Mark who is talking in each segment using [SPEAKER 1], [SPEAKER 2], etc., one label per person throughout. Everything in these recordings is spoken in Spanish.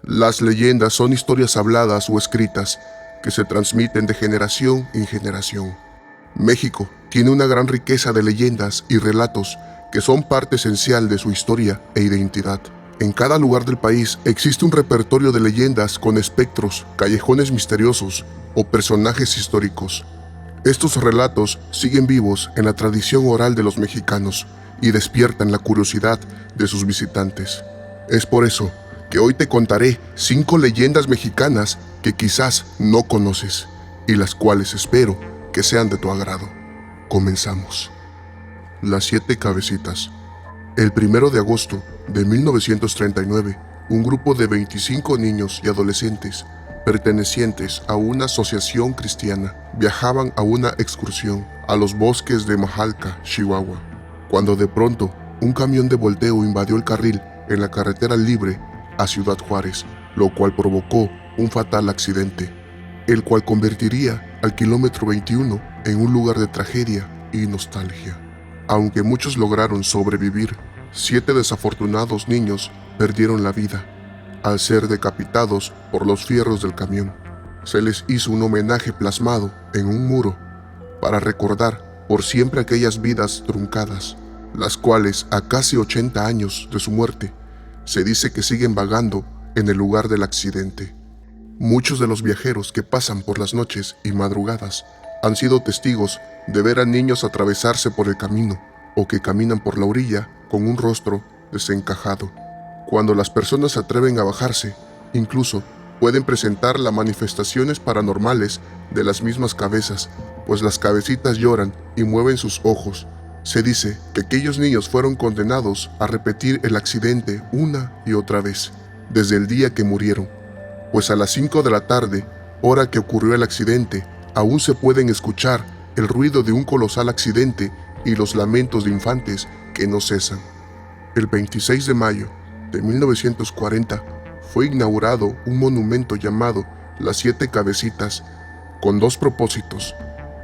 [SPEAKER 1] Las leyendas son historias habladas o escritas que se transmiten de generación en generación. México tiene una gran riqueza de leyendas y relatos que son parte esencial de su historia e identidad. En cada lugar del país existe un repertorio de leyendas con espectros, callejones misteriosos o personajes históricos. Estos relatos siguen vivos en la tradición oral de los mexicanos y despiertan la curiosidad de sus visitantes. Es por eso que hoy te contaré 5 leyendas mexicanas que quizás no conoces y las cuales espero que sean de tu agrado. Comenzamos. Las 7 cabecitas. El 1 de agosto de 1939, un grupo de 25 niños y adolescentes pertenecientes a una asociación cristiana viajaban a una excursión a los bosques de Majalca, Chihuahua, cuando de pronto un camión de volteo invadió el carril en la carretera libre a Ciudad Juárez, lo cual provocó un fatal accidente, el cual convertiría al kilómetro 21 en un lugar de tragedia y nostalgia. Aunque muchos lograron sobrevivir, 7 desafortunados niños perdieron la vida al ser decapitados por los fierros del camión. Se les hizo un homenaje plasmado en un muro para recordar por siempre aquellas vidas truncadas, las cuales a casi 80 años de su muerte se dice que siguen vagando en el lugar del accidente. Muchos de los viajeros que pasan por las noches y madrugadas han sido testigos de ver a niños atravesarse por el camino o que caminan por la orilla con un rostro desencajado. Cuando las personas se atreven a bajarse, incluso pueden presentar las manifestaciones paranormales de las mismas cabezas, pues las cabecitas lloran y mueven sus ojos. Se dice que aquellos niños fueron condenados a repetir el accidente una y otra vez, desde el día que murieron, pues a las 5 de la tarde, hora que ocurrió el accidente, aún se pueden escuchar el ruido de un colosal accidente y los lamentos de infantes que no cesan. El 26 de mayo de 1940 fue inaugurado un monumento llamado Las 7 Cabecitas, con 2 propósitos: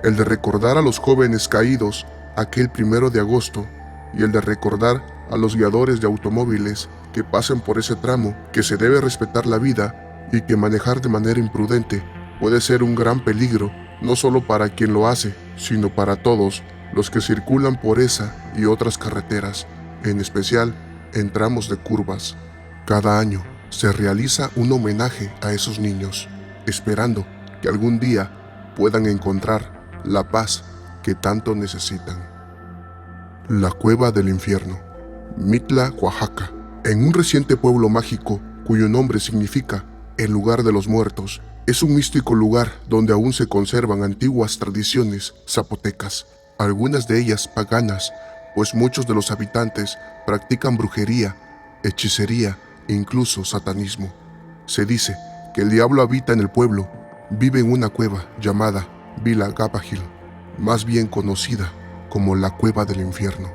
[SPEAKER 1] el de recordar a los jóvenes caídos aquel 1 de agosto y el de recordar a los guiadores de automóviles que pasen por ese tramo, que se debe respetar la vida y que manejar de manera imprudente puede ser un gran peligro, no solo para quien lo hace, sino para todos los que circulan por esa y otras carreteras, en especial en tramos de curvas. Cada año se realiza un homenaje a esos niños, esperando que algún día puedan encontrar la paz que tanto necesitan. La Cueva del Infierno. Mitla, Oaxaca. En un reciente pueblo mágico cuyo nombre significa el lugar de los muertos, es un místico lugar donde aún se conservan antiguas tradiciones zapotecas, algunas de ellas paganas, pues muchos de los habitantes practican brujería, hechicería e incluso satanismo. Se dice que el diablo habita en el pueblo, vive en una cueva llamada Vila Gabajil, más bien conocida como la Cueva del Infierno.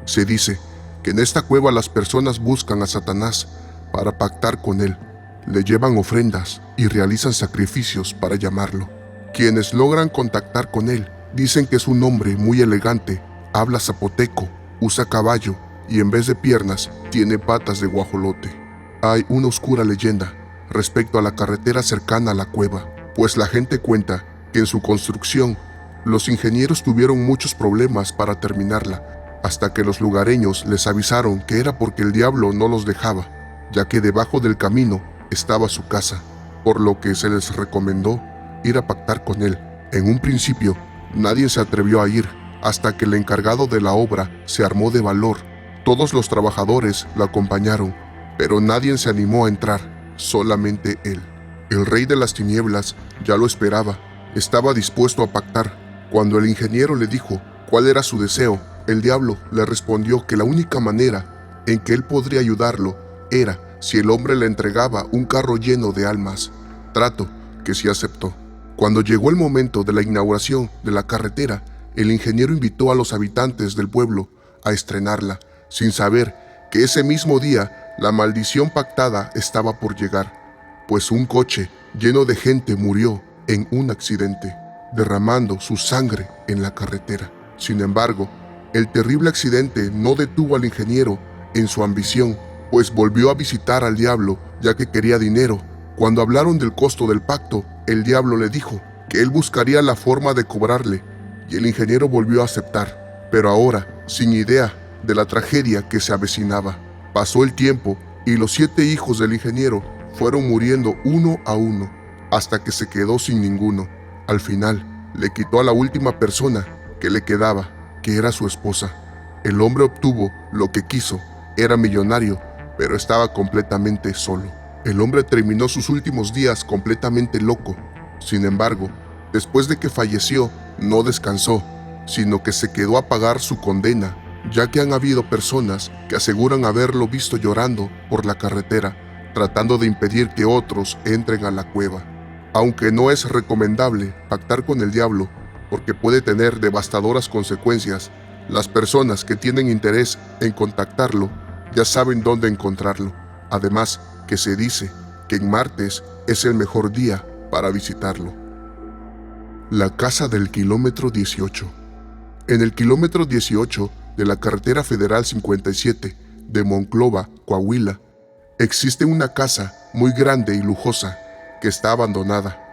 [SPEAKER 1] Se dice que en esta cueva las personas buscan a Satanás para pactar con él, le llevan ofrendas y realizan sacrificios para llamarlo. Quienes logran contactar con él dicen que es un hombre muy elegante, habla zapoteco, usa caballo y en vez de piernas tiene patas de guajolote. Hay una oscura leyenda respecto a la carretera cercana a la cueva, pues la gente cuenta que en su construcción los ingenieros tuvieron muchos problemas para terminarla, hasta que los lugareños les avisaron que era porque el diablo no los dejaba, ya que debajo del camino estaba su casa, por lo que se les recomendó ir a pactar con él. En un principio, nadie se atrevió a ir, hasta que el encargado de la obra se armó de valor. Todos los trabajadores lo acompañaron, pero nadie se animó a entrar, solamente él. El rey de las tinieblas ya lo esperaba, estaba dispuesto a pactar. Cuando el ingeniero le dijo cuál era su deseo, el diablo le respondió que la única manera en que él podría ayudarlo era si el hombre le entregaba un carro lleno de almas, trato que sí aceptó. Cuando llegó el momento de la inauguración de la carretera, el ingeniero invitó a los habitantes del pueblo a estrenarla, sin saber que ese mismo día la maldición pactada estaba por llegar, pues un coche lleno de gente murió en un accidente, derramando su sangre en la carretera. Sin embargo, el terrible accidente no detuvo al ingeniero en su ambición pues volvió a visitar al diablo ya que quería dinero. Cuando hablaron del costo del pacto, el diablo le dijo que él buscaría la forma de cobrarle, y el ingeniero volvió a aceptar, pero ahora sin idea de la tragedia que se avecinaba. Pasó el tiempo y los 7 hijos del ingeniero fueron muriendo uno a uno, hasta que se quedó sin ninguno. Al final, le quitó a la última persona que le quedaba, que era su esposa. El hombre obtuvo lo que quiso, era millonario, pero estaba completamente solo. El hombre terminó sus últimos días completamente loco. Sin embargo, después de que falleció, no descansó, sino que se quedó a pagar su condena, ya que han habido personas que aseguran haberlo visto llorando por la carretera, tratando de impedir que otros entren a la cueva. Aunque no es recomendable pactar con el diablo, porque puede tener devastadoras consecuencias, las personas que tienen interés en contactarlo ya saben dónde encontrarlo. Además, que se dice que en martes es el mejor día para visitarlo. La casa del kilómetro 18. En el kilómetro 18 de la carretera federal 57 de Monclova, Coahuila, existe una casa muy grande y lujosa que está abandonada.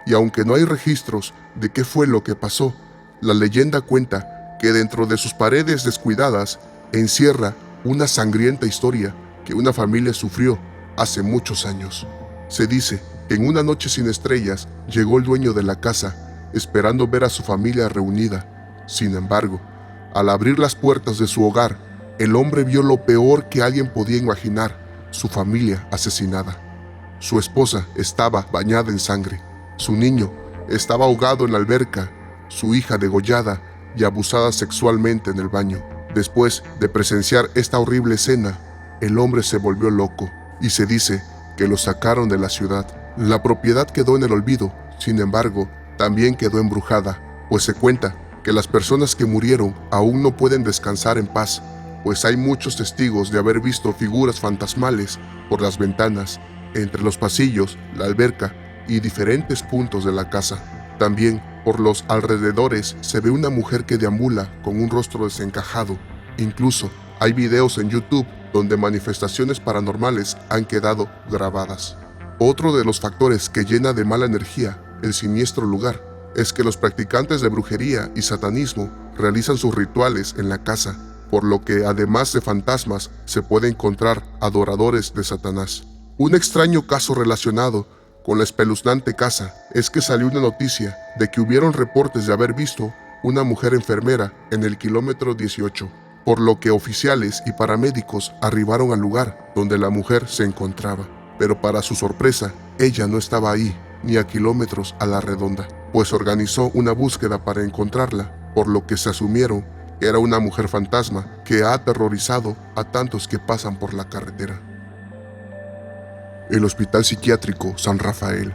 [SPEAKER 1] Y aunque no hay registros de qué fue lo que pasó, la leyenda cuenta que dentro de sus paredes descuidadas encierra una sangrienta historia que una familia sufrió hace muchos años. Se dice que en una noche sin estrellas llegó el dueño de la casa esperando ver a su familia reunida. Sin embargo, al abrir las puertas de su hogar, el hombre vio lo peor que alguien podía imaginar: su familia asesinada. Su esposa estaba bañada en sangre, su niño estaba ahogado en la alberca, su hija degollada y abusada sexualmente en el baño. Después de presenciar esta horrible escena, el hombre se volvió loco y se dice que lo sacaron de la ciudad. La propiedad quedó en el olvido, sin embargo, también quedó embrujada, pues se cuenta que las personas que murieron aún no pueden descansar en paz, pues hay muchos testigos de haber visto figuras fantasmales por las ventanas, entre los pasillos, la alberca y diferentes puntos de la casa. También por los alrededores se ve una mujer que deambula con un rostro desencajado. Incluso hay videos en YouTube donde manifestaciones paranormales han quedado grabadas. Otro de los factores que llena de mala energía el siniestro lugar es que los practicantes de brujería y satanismo realizan sus rituales en la casa, por lo que además de fantasmas se puede encontrar adoradores de Satanás. Un extraño caso relacionado con la espeluznante casa es que salió una noticia de que hubieron reportes de haber visto una mujer enfermera en el kilómetro 18, por lo que oficiales y paramédicos arribaron al lugar donde la mujer se encontraba. Pero para su sorpresa, ella no estaba ahí, ni a kilómetros a la redonda, pues organizó una búsqueda para encontrarla, por lo que se asumieron que era una mujer fantasma que ha aterrorizado a tantos que pasan por la carretera. El Hospital Psiquiátrico San Rafael,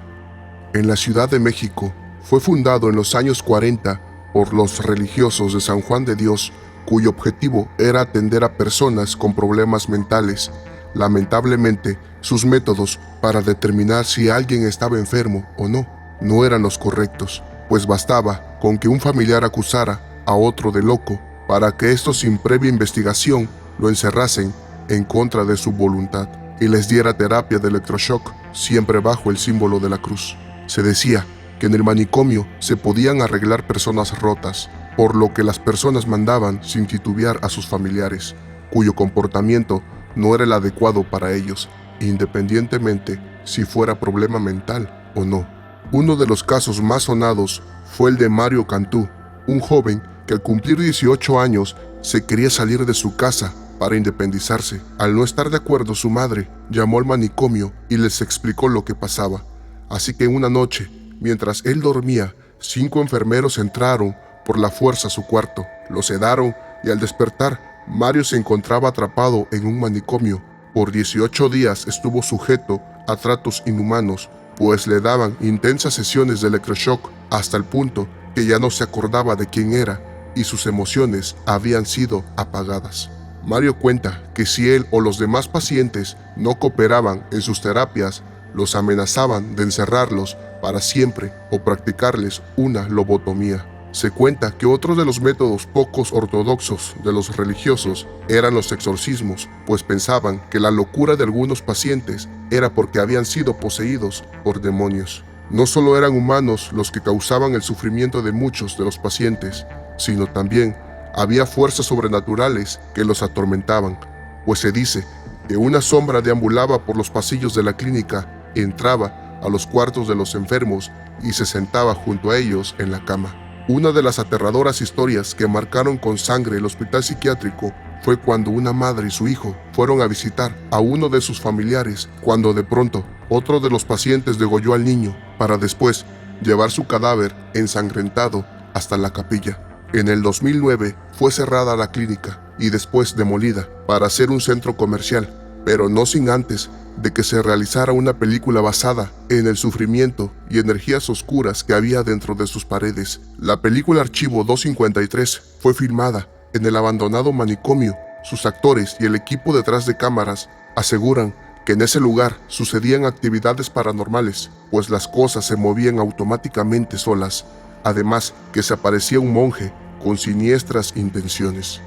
[SPEAKER 1] en la Ciudad de México, fue fundado en los años 40 por los religiosos de San Juan de Dios, cuyo objetivo era atender a personas con problemas mentales. Lamentablemente, sus métodos para determinar si alguien estaba enfermo o no eran los correctos, pues bastaba con que un familiar acusara a otro de loco para que estos, sin previa investigación, lo encerrasen en contra de su voluntad y les diera terapia de electroshock, siempre bajo el símbolo de la cruz. Se decía que en el manicomio se podían arreglar personas rotas, por lo que las personas mandaban sin titubear a sus familiares, cuyo comportamiento no era el adecuado para ellos, independientemente si fuera problema mental o no. Uno de los casos más sonados fue el de Mario Cantú, un joven que al cumplir 18 años se quería salir de su casa para independizarse. Al no estar de acuerdo, su madre llamó al manicomio y les explicó lo que pasaba. Así que una noche, mientras él dormía, 5 enfermeros entraron por la fuerza a su cuarto, lo sedaron y al despertar, Mario se encontraba atrapado en un manicomio. Por 18 días estuvo sujeto a tratos inhumanos, pues le daban intensas sesiones de electroshock hasta el punto que ya no se acordaba de quién era y sus emociones habían sido apagadas. Mario cuenta que si él o los demás pacientes no cooperaban en sus terapias, los amenazaban de encerrarlos para siempre o practicarles una lobotomía. Se cuenta que otro de los métodos pocos ortodoxos de los religiosos eran los exorcismos, pues pensaban que la locura de algunos pacientes era porque habían sido poseídos por demonios. No solo eran humanos los que causaban el sufrimiento de muchos de los pacientes, sino también había fuerzas sobrenaturales que los atormentaban, pues se dice que una sombra deambulaba por los pasillos de la clínica, entraba a los cuartos de los enfermos y se sentaba junto a ellos en la cama. Una de las aterradoras historias que marcaron con sangre el hospital psiquiátrico fue cuando una madre y su hijo fueron a visitar a uno de sus familiares, cuando de pronto otro de los pacientes degolló al niño para después llevar su cadáver ensangrentado hasta la capilla. En el 2009 fue cerrada la clínica y después demolida para ser un centro comercial, pero no sin antes de que se realizara una película basada en el sufrimiento y energías oscuras que había dentro de sus paredes. La película Archivo 253 fue filmada en el abandonado manicomio. Sus actores y el equipo detrás de cámaras aseguran que en ese lugar sucedían actividades paranormales, pues las cosas se movían automáticamente solas, además que se aparecía un monje con siniestras intenciones.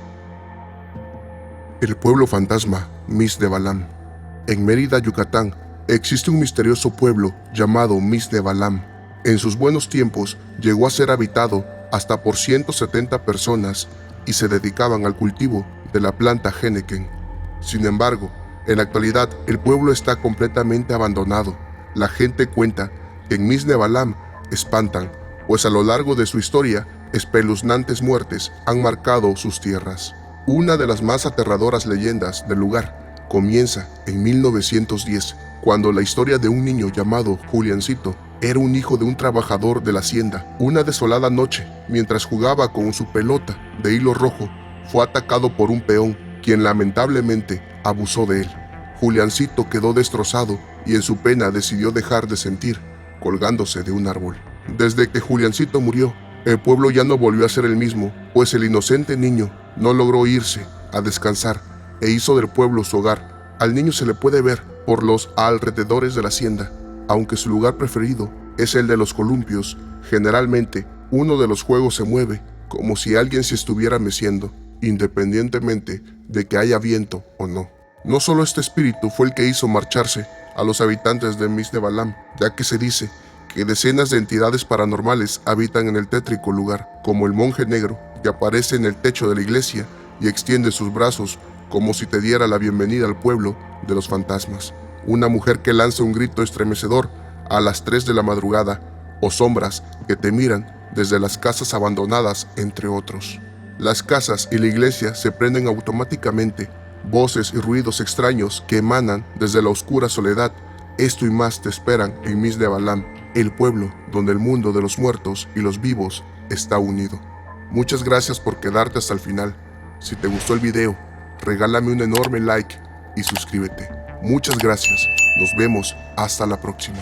[SPEAKER 1] El pueblo fantasma Mixte-Balam. En Mérida, Yucatán, existe un misterioso pueblo llamado Mixte-Balam. En sus buenos tiempos llegó a ser habitado hasta por 170 personas y se dedicaban al cultivo de la planta Henequen. Sin embargo, en la actualidad el pueblo está completamente abandonado. La gente cuenta que en Mixte-Balam espantan, pues a lo largo de su historia, espeluznantes muertes han marcado sus tierras. Una de las más aterradoras leyendas del lugar comienza en 1910, cuando la historia de un niño llamado Juliancito era un hijo de un trabajador de la hacienda. Una desolada noche, mientras jugaba con su pelota de hilo rojo, fue atacado por un peón, quien lamentablemente abusó de él. Juliancito quedó destrozado y en su pena decidió dejar de sentir, colgándose de un árbol. Desde que Juliancito murió, el pueblo ya no volvió a ser el mismo, pues el inocente niño no logró irse a descansar e hizo del pueblo su hogar. Al niño se le puede ver por los alrededores de la hacienda, aunque su lugar preferido es el de los columpios. Generalmente, uno de los juegos se mueve como si alguien se estuviera meciendo, independientemente de que haya viento o no. No solo este espíritu fue el que hizo marcharse a los habitantes de Mixte-Balam, ya que se dice que decenas de entidades paranormales habitan en el tétrico lugar, como el monje negro que aparece en el techo de la iglesia y extiende sus brazos como si te diera la bienvenida al pueblo de los fantasmas, una mujer que lanza un grito estremecedor a las 3 de la madrugada, o sombras que te miran desde las casas abandonadas, entre otros. Las casas y la iglesia se prenden automáticamente, voces y ruidos extraños que emanan desde la oscura soledad. Esto y más te esperan en Mixte-Balam, el pueblo donde el mundo de los muertos y los vivos está unido. Muchas gracias por quedarte hasta el final. Si te gustó el video, regálame un enorme like y suscríbete. Muchas gracias. Nos vemos hasta la próxima.